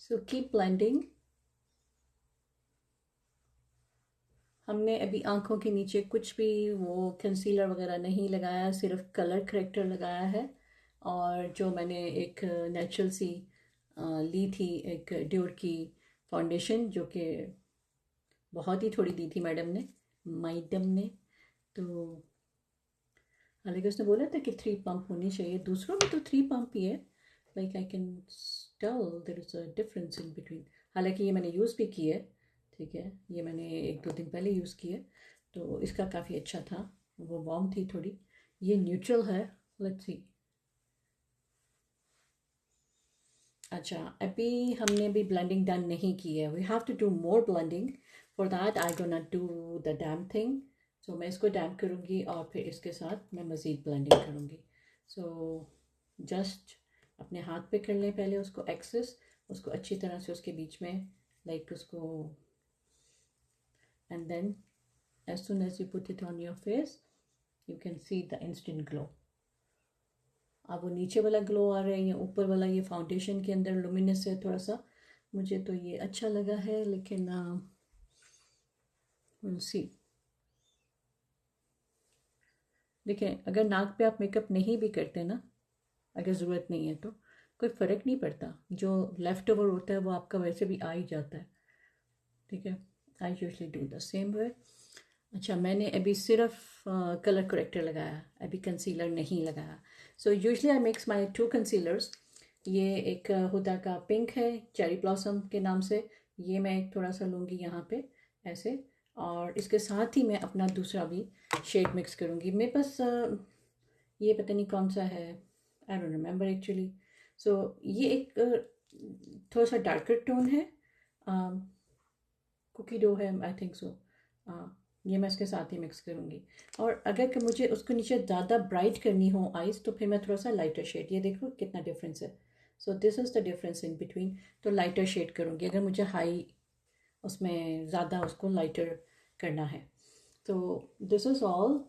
So keep blending. हमने अभी आंखों के नीचे कुछ भी वो कंसीलर वगैरह नहीं लगाया, सिर्फ कलर करेक्टर लगाया है। और जो मैंने एक नेचुरल सी ली थी, एक ड्योर की फाउंडेशन, जो कि बहुत ही थोड़ी दी थी मैडम ने। तो हालांकि उसने बोला था कि 3 पंप होनी चाहिए, दूसरों में तो 3 पंप ही है। Like I can tell there is a difference in between. हालांकि ये मैंने यूज़ भी की है, ठीक है, ये मैंने 1-2 दिन पहले यूज़ की है, तो इसका काफ़ी अच्छा था। वो वार्म थी थोड़ी, ये न्यूट्रल है। Let's see. अच्छा, अभी हमने भी ब्लेंडिंग डन नहीं की है, we have to do more blending. For that I gonna do the damn thing. सो मैं इसको डैम करूँगी और फिर इसके साथ मैं मज़ीद ब्लेंडिंग करूँगी। सो जस्ट अपने हाथ पे कर लें पहले उसको एक्सेस, उसको अच्छी तरह से उसके बीच में, लाइक उसको, and then as soon as you put it on your face you can see the instant glow। अब वो नीचे वाला ग्लो आ रहा है या ऊपर वाला, ये फाउंडेशन के अंदर लुमिनस है थोड़ा सा, मुझे तो ये अच्छा लगा है, लेकिन विल सी। देखें, अगर नाक पे आप मेकअप नहीं भी करते ना, अगर ज़रूरत नहीं है तो कोई फ़र्क नहीं पड़ता, जो लेफ़्ट ओवर होता है वो आपका वैसे भी आ ही जाता है, ठीक है। I usually do the same way. अच्छा, मैंने अभी सिर्फ कलर करेक्टर लगाया, अभी कंसीलर नहीं लगाया। So usually I mix my 2 concealers. ये एक हुदा का पिंक है, चेरी ब्लॉसम के नाम से, ये मैं थोड़ा सा लूँगी यहाँ पे ऐसे, और इसके साथ ही मैं अपना दूसरा भी शेड मिक्स करूँगी। मेरे पास ये पता नहीं कौन सा है, आई डोंट रिमेंबर एक्चुअली। सो ये एक थोड़ा सा डार्कर टोन है, कुकी डो है, आई थिंक सो। ये मैं इसके साथ ही मिक्स करूँगी। और अगर कि मुझे उसको नीचे ज़्यादा ब्राइट करनी हो आइज़, तो फिर मैं थोड़ा सा लाइटर शेड, ये देखो कितना डिफरेंस है। So this is the difference in between. तो लाइटर शेड करूँगी अगर मुझे हाई उसमें ज़्यादा उसको लाइटर करना है। तो दिस इज़ ऑल।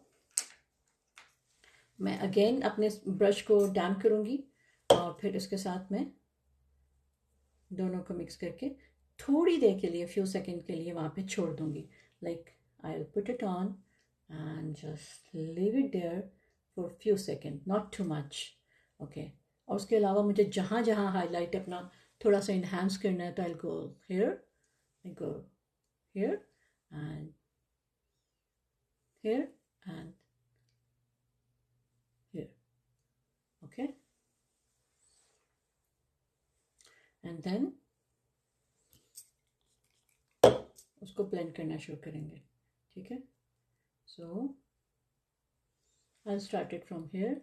मैं अगेन अपने ब्रश को डैम्प करूँगी और फिर इसके साथ मैं दोनों को मिक्स करके थोड़ी देर के लिए, फ्यू सेकेंड के लिए वहाँ पे छोड़ दूँगी। Like I will put it on and just leave it there for few seconds, not too much, okay। और उसके अलावा मुझे जहाँ जहाँ हाईलाइट अपना थोड़ा सा इन्हांस करना है, तो I'll go here, I go here and here and here, okay। and then उसको ब्लेंड करना शुरू करेंगे, ठीक है। so I'll start it from here।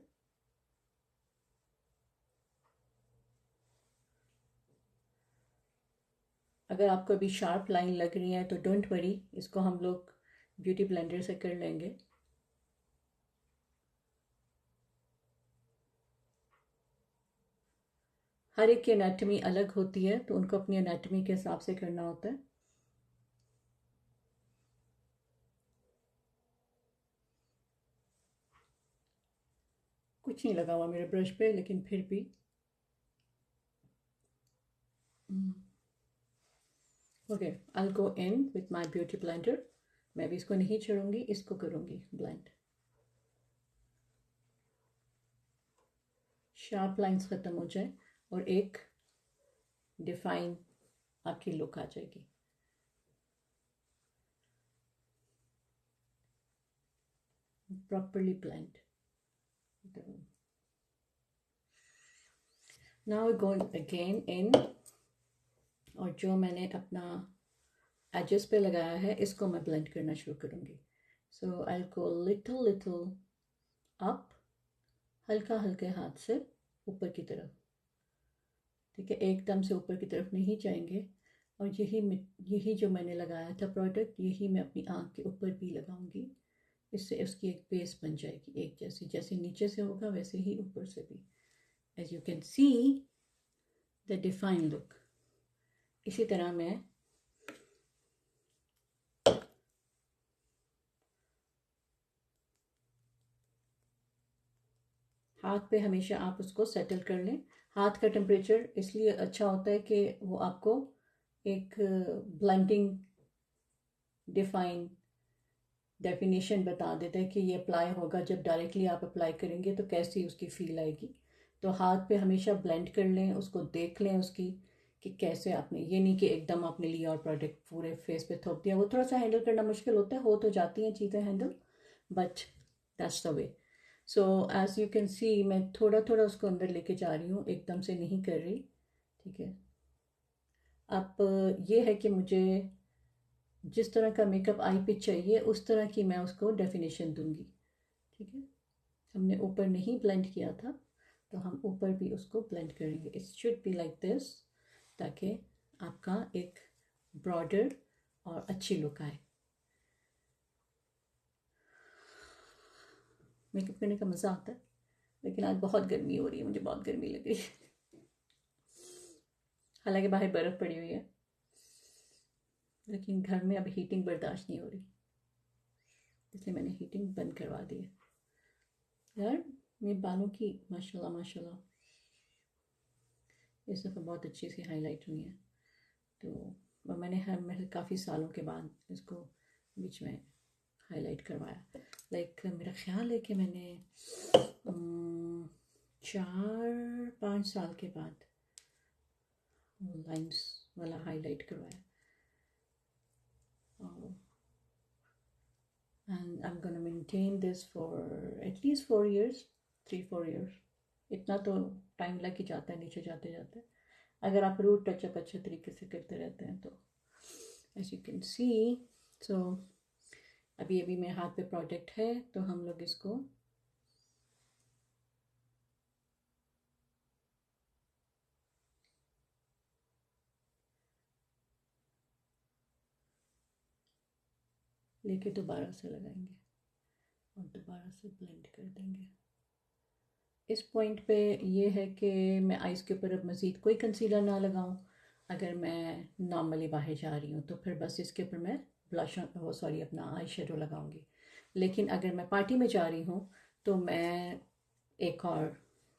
अगर आपको अभी शार्प लाइन लग रही है तो डोंट वरी, इसको हम लोग ब्यूटी ब्लेंडर से कर लेंगे। हर एक की एनाटमी अलग होती है, तो उनको अपनी एनाटमी के हिसाब से करना होता है। कुछ नहीं लगा हुआ मेरे ब्रश पे, लेकिन फिर भी okay, I will go in with my beauty blender. मैं भी इसको नहीं छोड़ूंगी, इसको करूंगी ब्लेंड। शार्प लाइंस ख़त्म हो जाए और एक डिफाइन आपकी लुक आ जाएगी। Properly blend. Now go again in, और जो मैंने अपना एजेस पे लगाया है इसको मैं ब्लेंड करना शुरू करूँगी। सो आई गो लिटिल लिटिल अप, हल्का हल्के हाथ से ऊपर की तरफ, ठीक है, एकदम से ऊपर की तरफ नहीं जाएंगे। और यही जो मैंने लगाया था प्रोडक्ट, यही मैं अपनी आँख के ऊपर भी लगाऊंगी। इससे उसकी एक बेस बन जाएगी, एक जैसी, जैसे नीचे से होगा वैसे ही ऊपर से भी। As you can see the define look. इसी तरह मैं हाथ पे हमेशा आप उसको सेटल कर लें, हाथ का टेम्परेचर इसलिए अच्छा होता है कि वो आपको एक ब्लेंडिंग डिफाइन डेफिनेशन बता देता है कि ये अप्लाई होगा, जब डायरेक्टली आप अप्लाई करेंगे तो कैसी उसकी फील आएगी। तो हाथ पे हमेशा ब्लेंड कर लें, उसको देख लें उसकी कि कैसे आपने, ये नहीं कि एकदम आपने लिया और प्रोडक्ट पूरे फेस पे थोप दिया। वो थोड़ा सा हैंडल करना मुश्किल होता है, हो तो जाती हैं चीज़ें handle, but that's the way. So as you can see मैं थोड़ा थोड़ा उसको अंदर लेके जा रही हूँ, एकदम से नहीं कर रही। ठीक है, अब ये है कि मुझे जिस तरह का मेकअप आई पे चाहिए उस तरह की मैं उसको डेफिनेशन दूंगी। ठीक है, हमने ऊपर नहीं ब्लेंड किया था तो हम ऊपर भी उसको ब्लेंड करेंगे। It should be like this, ताकि आपका एक ब्रॉडर और अच्छी लुक आए। मेकअप करने का मज़ा आता है, लेकिन आज बहुत गर्मी हो रही है, मुझे बहुत गर्मी लग रही है। हालांकि बाहर बर्फ़ पड़ी हुई है, लेकिन घर में अब हीटिंग बर्दाश्त नहीं हो रही, इसलिए मैंने हीटिंग बंद करवा दी है। यार मेरे बालों की माशाल्लाह माशाल्लाह इस दफ़ा बहुत अच्छी सी हाईलाइट हुई है। तो मैंने काफ़ी सालों के बाद इसको बीच में हाईलाइट करवाया। लाइक मेरा ख्याल है कि मैंने 4-5 साल के बाद वो लाइंस वाला हाईलाइट करवाया। And I am gonna maintain this for at least 4 years, 3-4 years। इतना तो टाइम लग ही जाता है नीचे जाते जाते, अगर आप रूट टचअप अच्छे तरीके से करते रहते हैं तो। एज यू कैन सी, सो अभी अभी मेरे हाथ पे प्रोडक्ट है तो हम लोग इसको लेके दोबारा से लगाएंगे और दोबारा से ब्लेंड कर देंगे। इस पॉइंट पे ये है कि मैं आइज़ के ऊपर अब मज़ीद कोई कंसीलर ना लगाऊं। अगर मैं नॉर्मली बाहर जा रही हूँ तो फिर बस इसके ऊपर मैं ब्लश, वो सॉरी, अपना आई शेडो लगाऊंगी। लेकिन अगर मैं पार्टी में जा रही हूँ तो मैं एक और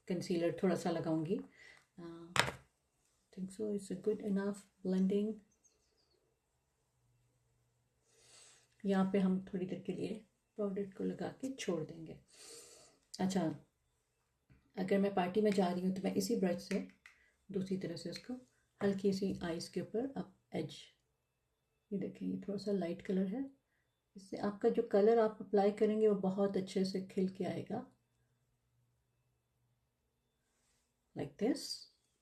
कंसीलर थोड़ा सा लगाऊंगी। Think so it's a good enough blending. यहाँ पे हम थोड़ी देर के लिए प्रोडक्ट को लगा के छोड़ देंगे। अच्छा, अगर मैं पार्टी में जा रही हूँ तो मैं इसी ब्रश से दूसरी तरह से उसको हल्की सी आइज़ के ऊपर अब एज, ये देखें ये थोड़ा सा लाइट कलर है, इससे आपका जो कलर आप अप्लाई करेंगे वो बहुत अच्छे से खिल के आएगा, like this,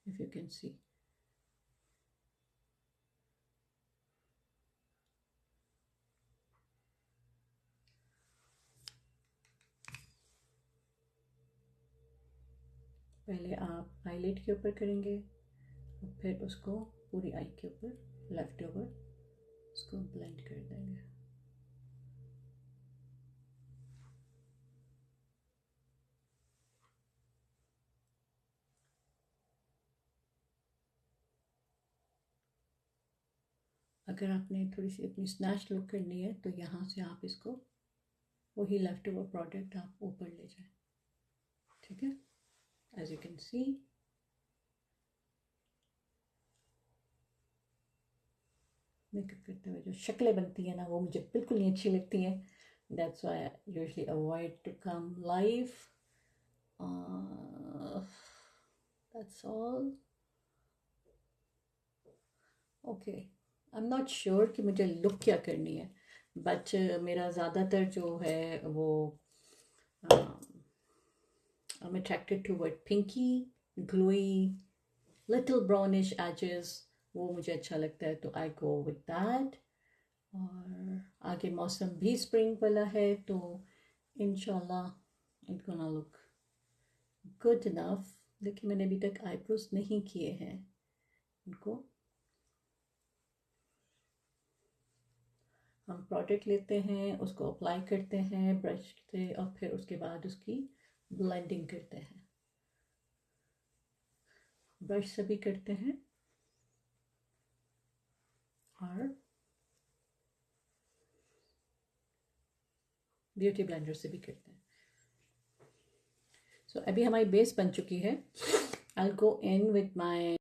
if you can सी। पहले आप आईलिड के ऊपर करेंगे और फिर उसको पूरी आई के ऊपर लेफ्ट ओवर उसको ब्लेंड कर देंगे। अगर आपने थोड़ी सी अपनी स्नैच लुक करनी है तो यहाँ से आप इसको वही लेफ्ट ओवर प्रोडक्ट आप ऊपर ले जाएं। ठीक है, as you can see makeup करते हुए जो शक्लें बनती हैं ना वो मुझे बिल्कुल नहीं अच्छी लगती हैं। That's why I usually avoid to come live. That's all. Okay, I am not sure कि मुझे लुक क्या करनी है, बट मेरा ज़्यादातर जो है वो I am attracted toward pinky glowy little brownish edges, वो मुझे अच्छा लगता है तो आई गो विद दैट। और आगे मौसम भी स्प्रिंग वाला है तो इंशाल्लाह it gonna look good enough. देखिए मैंने अभी तक आईब्रोज नहीं किए हैं, उनको हम प्रोडक्ट लेते हैं उसको अप्लाई करते हैं ब्रश से और फिर उसके बाद उसकी ब्लेंडिंग करते हैं, ब्रश से भी करते हैं और ब्यूटी ब्लेंडर से भी करते हैं। सो अभी हमारी बेस बन चुकी है। I'll go in with my